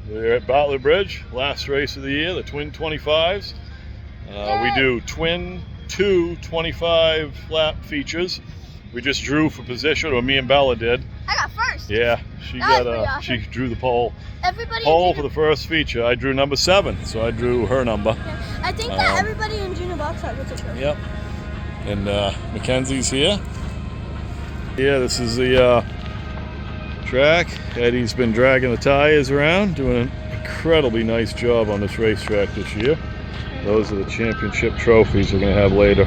We're at Bartlett Bridge, last race of the year, the twin 25's. We do twin 25 lap features. We just drew for position, or me and Bella did. I got first. Yeah, she awesome. she drew the pole. Everybody for the first feature. I drew number 7, so I drew her number. Yeah. I think that everybody in junior box gets a trophy. Yep. And Mackenzie's here. Yeah, this is the track. Eddie's been dragging the tires around, doing an incredibly nice job on this racetrack this year. Those are the championship trophies we're going to have later.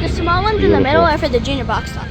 The small ones in the middle are for the junior box stuff.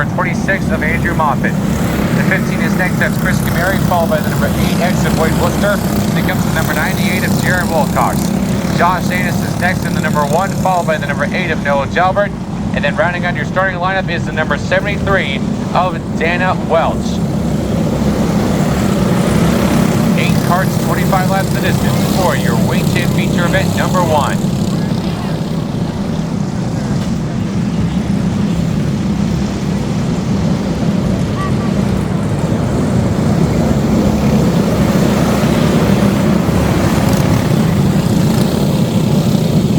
number 26 of Andrew Moffett. The 15 is next, that's Chris Camary, followed by the number 8X of Wade Worcester. Then comes the number 98 of Jared Wilcox. Josh Annis is next in the number 1, followed by the number 8 of Noah Jalbert. And then rounding out your starting lineup is the number 73 of Dana Welch. 8 carts, 25 laps the distance for your Weight Champ feature event number 1.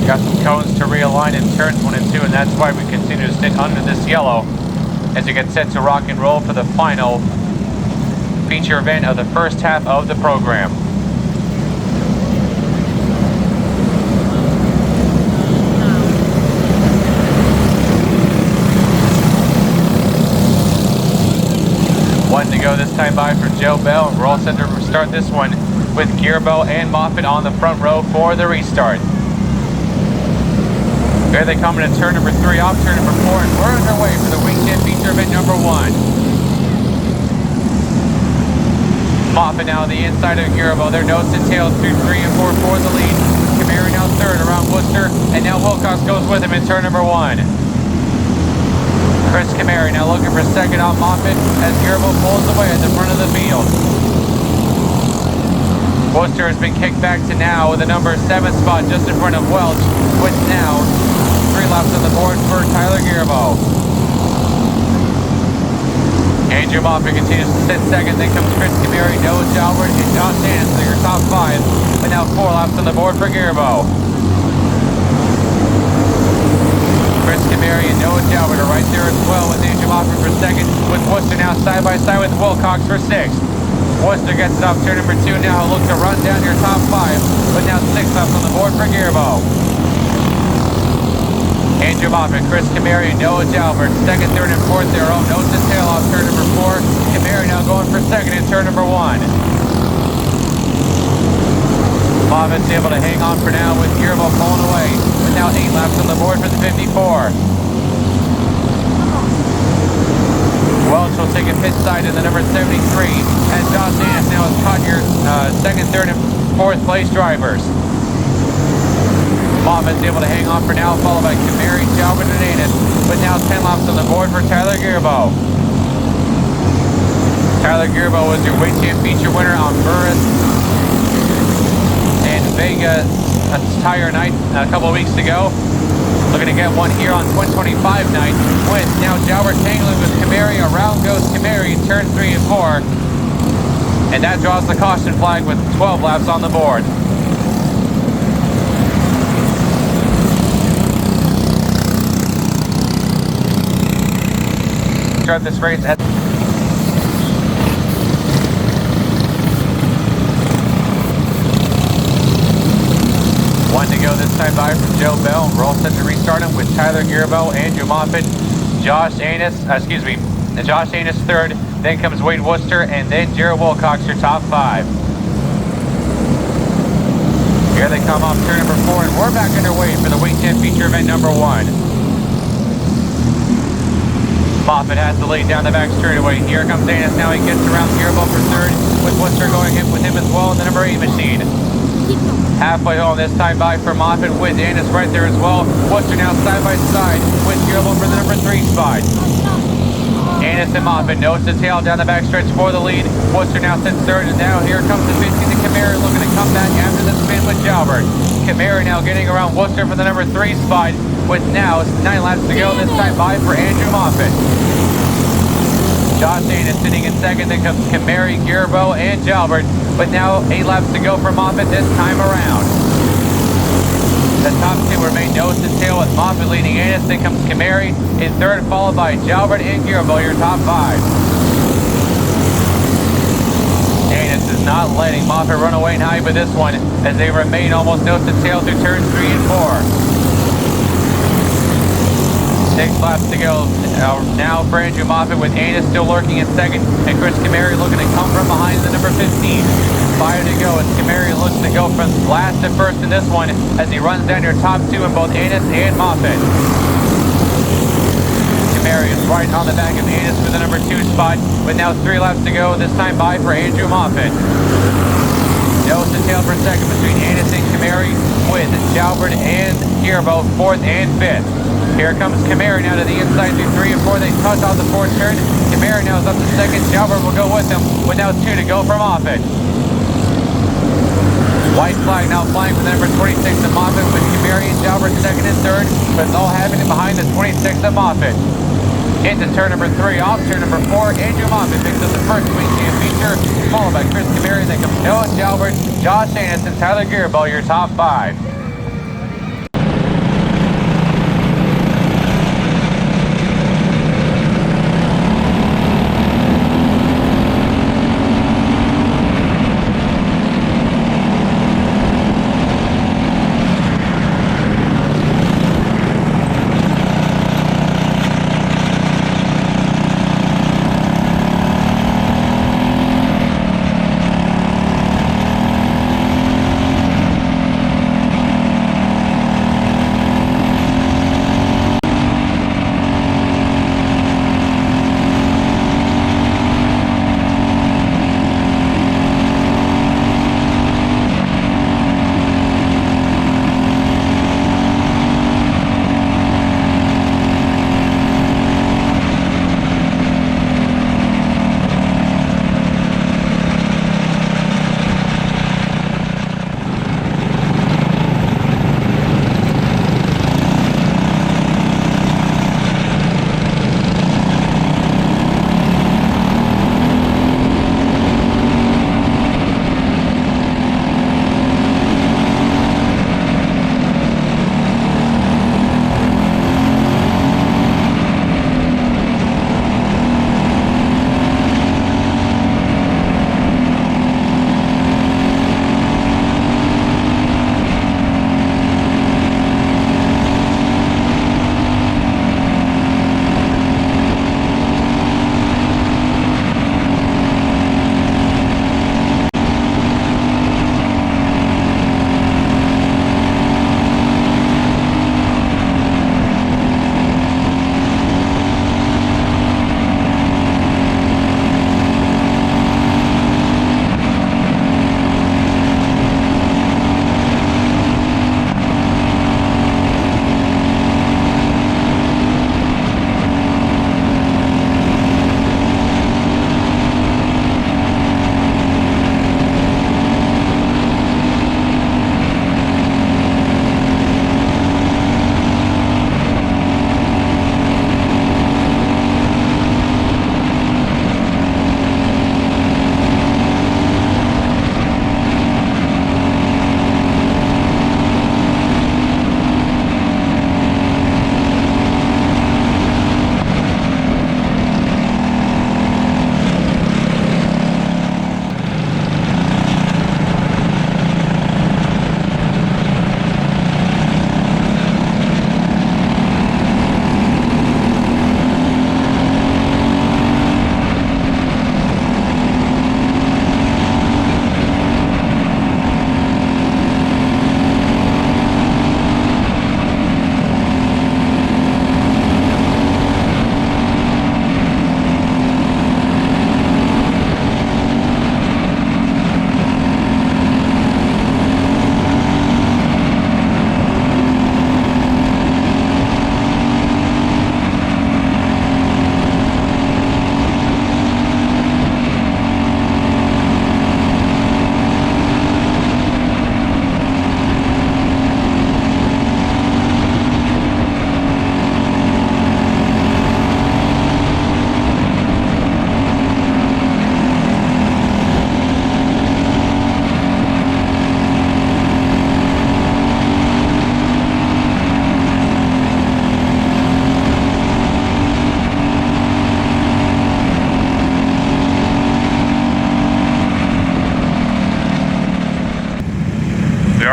Got some cones to realign in turns 1 and 2, and that's why we continue to sit under this yellow as you get set to rock and roll for the final feature event of the first half of the program. One to go this time by for Joe Bell, and we're all set to start this one with Gearbo and Moffett on the front row for the restart. There they come into turn number 3 off turn number 4, and we're underway for the weekend feature event number 1. Moffett now on the inside of Gearbo. They're nose to tail through 3 and 4 for the lead. Camaro now third around Worcester, and now Wilcox goes with him in turn number 1. Chris Camaro now looking for second on Moffett as Gearbo pulls away at the front of the field. Worcester has been kicked back to now with the number 7 spot just in front of Welch, with now 3 laps on the board for Tyler Gearbo. Andrew Moffett continues to sit second, then comes Chris Camaro, Noah Jalbert, and Josh Annis to your top 5, but now 4 laps on the board for Gearbo. Chris Camaro and Noah Jalbert are right there as well with Andrew Moffett for second, with Worcester now side by side with Wilcox for 6th. Worcester gets it off turn number 2 now, look to run down your top 5, but now 6 laps on the board for Gearbo. Andrew Moffett, Chris Camaro, Noah Jalbert, second, third, and fourth. They're all nose to tail off turn number 4. Camaro now going for second in turn number 1. Moffitt's able to hang on for now with Gearbo pulling away, with now 8 laps on the board for the 54. Welch will take a pit side in the number 73, and Josh Annis now has caught your second, third, and fourth place drivers. Moffitt's able to hang on for now, followed by Camaro, Jalbert, and Annis, with now 10 laps on the board for Tyler Gearbo. Tyler Gearbo was your Weight Champ feature winner on Burris and Vega Tire Night a couple of weeks ago. Looking to get one here on 125 night, with now Jalbert tangling with Camaro. Around goes Camaro in turn 3 and 4. And that draws the caution flag with 12 laps on the board. Start this race at one to go this time by from Joe Bell. We're all set to restart him with Tyler Gearbo, Andrew Moffett, Josh Annis third, then comes Wade Worcester, and then Jared Wilcox, your top 5. Here they come off turn number 4, and we're back underway for the Weight Champ feature event number 1. Moffett has the lead down the back straightaway. Here comes Annis. Now he gets around Gearbo for third, with Worcester going in with him as well in the number 8 machine. Halfway home this time by for Moffett, with Annis right there as well. Worcester now side by side with Gearbo for the number 3 spot. Annis and Moffett nose to tail down the backstretch for the lead. Worcester now sits third, and now here comes the 15 to Camaro, looking to come back after the spin with Jalbert. Camaro now getting around Worcester for the number 3 spot, with now 9 laps to go this time by for Andrew Moffett. Josh Annis sitting in second, then comes Camaro, Gearbo, and Jalbert, but now 8 laps to go for Moffett this time around. The top 2 remain nose to tail, with Moffett leading Annis, then comes Camaro in third, followed by Jalbert and Gearbo, your top 5. Annis is not letting Moffett run away and hide with this one, as they remain almost nose to tail through turns 3 and 4. 6 laps to go now for Andrew Moffett, with Annis still lurking in second, and Chris Camaro looking to come from behind the number 15. 5 to go as Camaro looks to go from last to first in this one, as he runs down your top 2 in both Annis and Moffett. Camary is right on the back of Anus for the number 2 spot, with now 3 laps to go, this time by for Andrew Moffitt. Nose to tail for second between Anus and Camary, with Jalbert and Gearbo 4th and 5th. Here comes Camary now to the inside through 3 and 4. They touch on the 4th turn. Camary now is up to second. Jalbert will go with him with now 2 to go for Moffitt. White flag now flying for the number 26 of Moffitt, with Camary and Jalbert second and third, but it's all happening behind the 26 of Moffitt. Into turn number 3, off turn number 4, Andrew Moffitt picks up the first Wing Champ feature, followed by Chris Camary. Then comes Noah Jalbert, Josh Annis, and Tyler Gearbo, your top 5.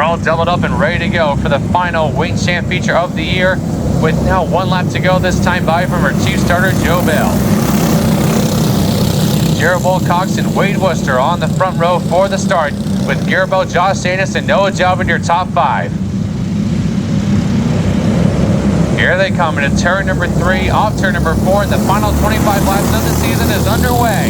all doubled up and ready to go for the final Wing Champ feature of the year, with now 1 lap to go, this time by from our chief starter, Joe Bell. Jared Wilcox and Wade Worcester on the front row for the start, with Gearbo, Josh Sanis, and Noah Jalvin your top 5. Here they come into turn number 3, off turn number 4, and the final 25 laps of the season is underway.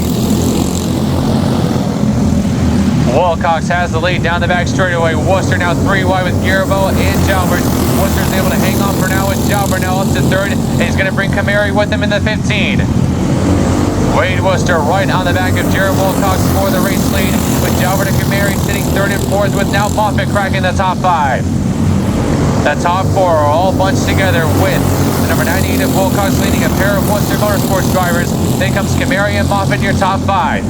Wilcox has the lead down the back straightaway. Worcester now 3 wide with Garibo and Jalbert. Worcester's able to hang on for now with Jalbert now up to 3rd, and he's going to bring Camary with him in the 15. Wade Worcester right on the back of Jared Wilcox for the race lead, with Jalbert and Camary sitting 3rd and 4th, with now Moffitt cracking the top 5. The top 4 are all bunched together with the number 98 of Wilcox leading a pair of Worcester Motorsports drivers. Then comes Camary and Moffitt in your top 5.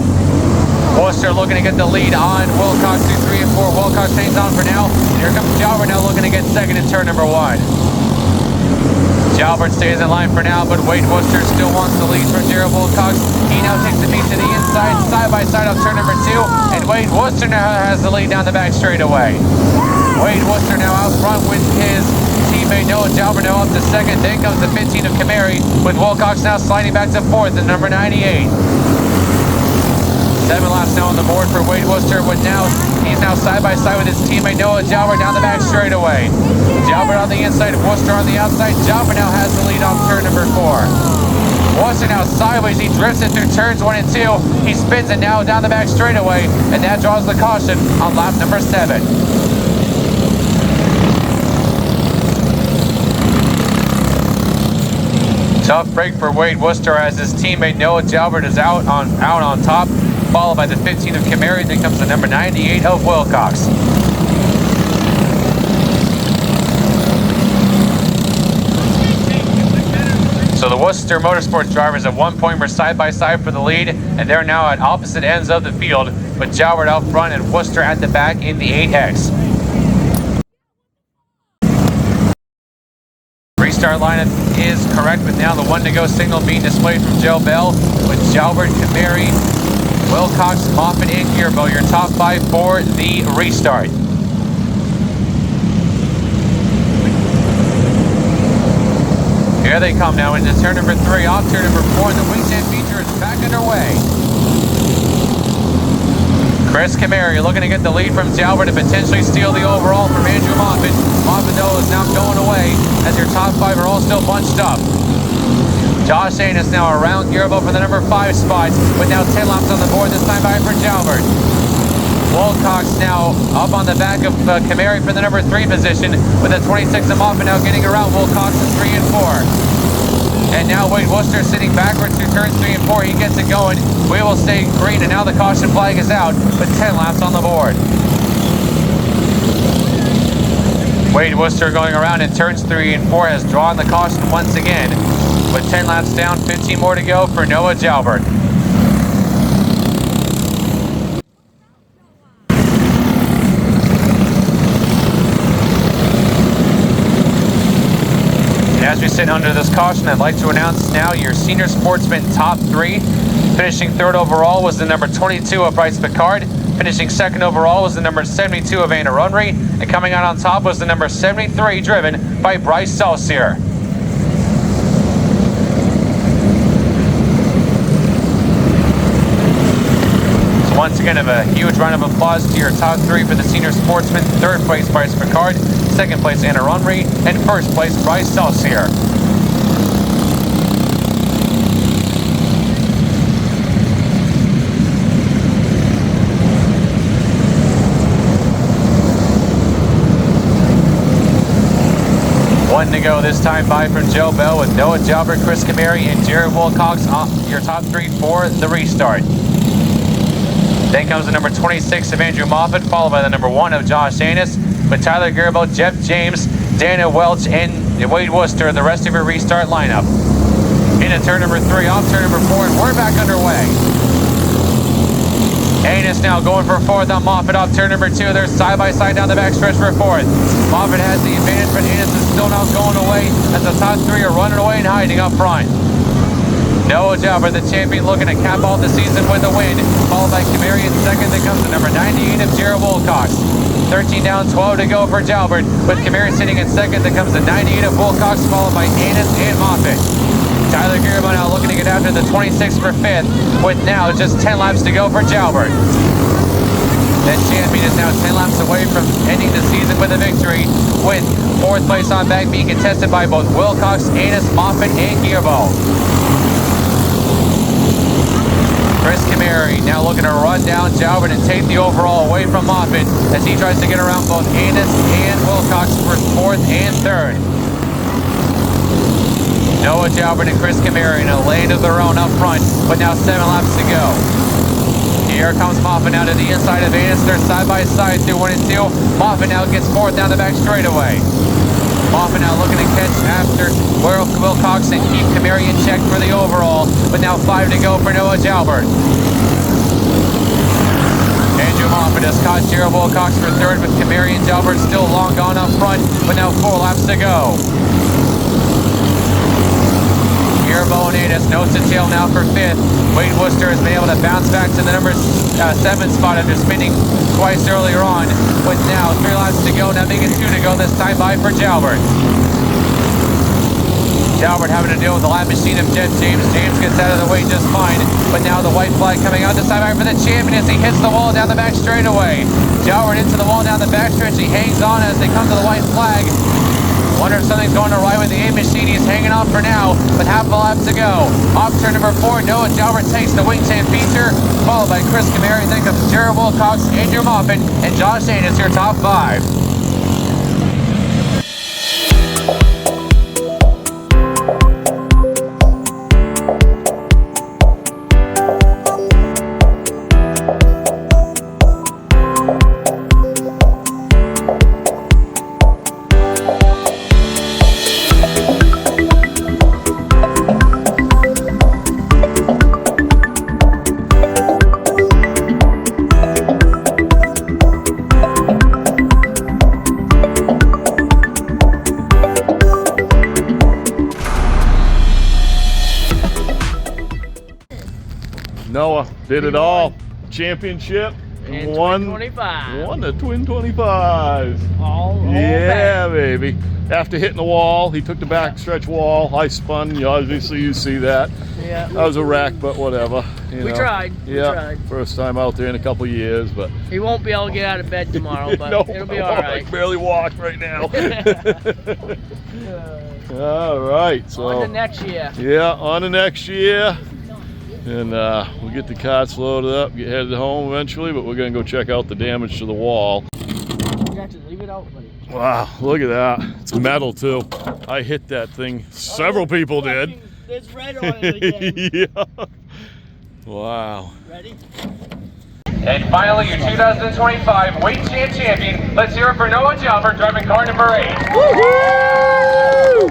Worcester looking to get the lead on Wilcox through 3 and 4. Wilcox hangs on for now. And here comes Jalbert now looking to get 2nd in turn number 1. Jalbert stays in line for now, but Wade Worcester still wants the lead from Jared Wilcox. He now takes the piece to the inside, side by side off turn number 2. And Wade Worcester now has the lead down the back straightaway. Wade Worcester now out front with his teammate Noah Jalbert now up to 2nd. Then comes the 15 of Camary, with Wilcox now sliding back to 4th at number 98. 7 laps now on the board for Wade Worcester, with now he's now side by side with his teammate Noah Jalbert down the back straightaway. Jalbert on the inside, Worcester on the outside. Jalbert now has the lead off turn number 4. Worcester now sideways, he drifts it through turns 1 and 2. He spins it now down the back straightaway, and that draws the caution on lap number 7. Tough break for Wade Worcester as his teammate Noah Jalbert is out on top, followed by the 15 of Camary. Then comes the number 98 of Wilcox. So the Worcester Motorsports drivers at 1 point were side by side for the lead, and they're now at opposite ends of the field, with Jalbert out front and Worcester at the back in the 8X. Restart lineup is correct, with now the 1 to go signal being displayed from Joe Bell, with Jalbert, Camary, Wilcox, Moffitt, and Garibo, your top 5 for the restart. Here they come now into turn number 3, off turn number 4, and the Wingstand feature is back underway. Chris Camary looking to get the lead from Jalbert to potentially steal the overall from Andrew Moffitt. Moffitt, though, is now going away as your top 5 are all still bunched up. Josh Anus now around Garibo for the number 5 spot, with now 10 laps on the board, this time by for Jalbert. Wilcox now up on the back of Camary for the number 3 position, with the 26 of Moffitt now getting around Wilcox in 3 and 4. And now Wade Worcester sitting backwards through turns 3 and 4. He gets it going. We will stay green, and now the caution flag is out with 10 laps on the board. Wade Worcester going around in turns 3 and 4 has drawn the caution once again, with 10 laps down, 15 more to go for Noah Jalbert. As we sit under this caution, I'd like to announce now your senior sportsman top 3. Finishing 3rd overall was the number 22 of Bryce Picard. Finishing 2nd overall was the number 72 of Anna Runry. And coming out on top was the number 73 driven by Bryce Saucier. So once again, a huge round of applause to your top 3 for the senior sportsman. 3rd place, Bryce Picard. 2nd place, Anna Runry, and 1st place, Bryce Saucier. One to go this time by from Joe Bell, with Noah Jalbert, Chris Camary, and Jared Wilcox your top 3 for the restart. Then comes the number 26 of Andrew Moffitt, followed by the number 1 of Josh Anus, with Tyler Garibo, Jeff James, Dana Welch, and Wade Worcester, the rest of your restart lineup. Into turn number 3, off turn number 4, and we're back underway. Anus now going for 4th on Moffitt off turn number 2. They're side by side down the backstretch for 4th. Moffitt has the advantage, but Anus is still not going away as the top 3 are running away and hiding up front. Noah Jalbert, the champion, looking to cap off the season with a win, followed by Camary in 2nd. Then comes the number 98 of Jared Wilcox. 13 down, 12 to go for Jalbert, with Camary sitting in 2nd. Then comes the 98 of Wilcox, followed by Anus and Moffitt. Tyler Garibo now looking to get after the 26 for 5th, with now just 10 laps to go for Jalbert. That champion is now 10 laps away from ending the season with a victory, with 4th place on back being contested by both Wilcox, Anus, Moffitt, and Gearbolt. Chris Cameri now looking to run down Jalbert and take the overall away from Moffitt as he tries to get around both Anus and Wilcox for 4th and 3rd. Noah Jalbert and Chris Cameri in a lane of their own up front, but now 7 laps to go. Here comes Moffitt now to the inside of Anus. They're side by side through 1 and 2. Moffitt now gets 4th down the back straightaway. Moffitt now looking to catch after Wilcox and keep Cameri in check for the overall, but now 5 to go for Noah Jalbert. Andrew Moffitt has caught Gerald Wilcox for 3rd, with Cameri and Jalbert still long gone up front, but now 4 laps to go. Gearbolt and Anus nose to tail now for 5th. Wade Worcester has been able to bounce back to the number 7 spot after spinning twice earlier on, with now 3 laps to go, now making 2 to go this time by for Jalbert. Jalbert having to deal with the lap machine of Jeff James. James gets out of the way just fine, but now the white flag coming out this time back for the champion as he hits the wall down the back straightaway. Jalbert into the wall down the back stretch. He hangs on as they come to the white flag. Wonder if something's going awry with the A machine. He's hanging on for now, but half a lap to go. Off turn number 4, Noah Jalbert takes the wingtip feature, followed by Chris Cameri. Then comes Jared Wilcox, Andrew Moffitt, and Josh Anus, your top 5. Noah did it all. Championship and won the Twin 25s. All yeah, baby. After hitting the wall, he took the backstretch wall. I spun. Obviously, you see that. Yeah. That was a wreck, but whatever. We tried. Yeah. We tried. First time out there in a couple years, but he won't be able to get out of bed tomorrow, but no, it'll be all right. I can barely walk right now. All right. So on to next year. Yeah, on to next year. And we'll get the carts loaded up, get headed home eventually, but we're going to go check out the damage to the wall. Jackson, leave it out, buddy. Wow, look at that. It's metal too. I hit that thing. Several people did. There's red on it again. Yeah. Wow. Ready? And finally, your 2025 Weight Champ champion. Let's hear it for Noah Jalbert, driving car number 8. Woohoo!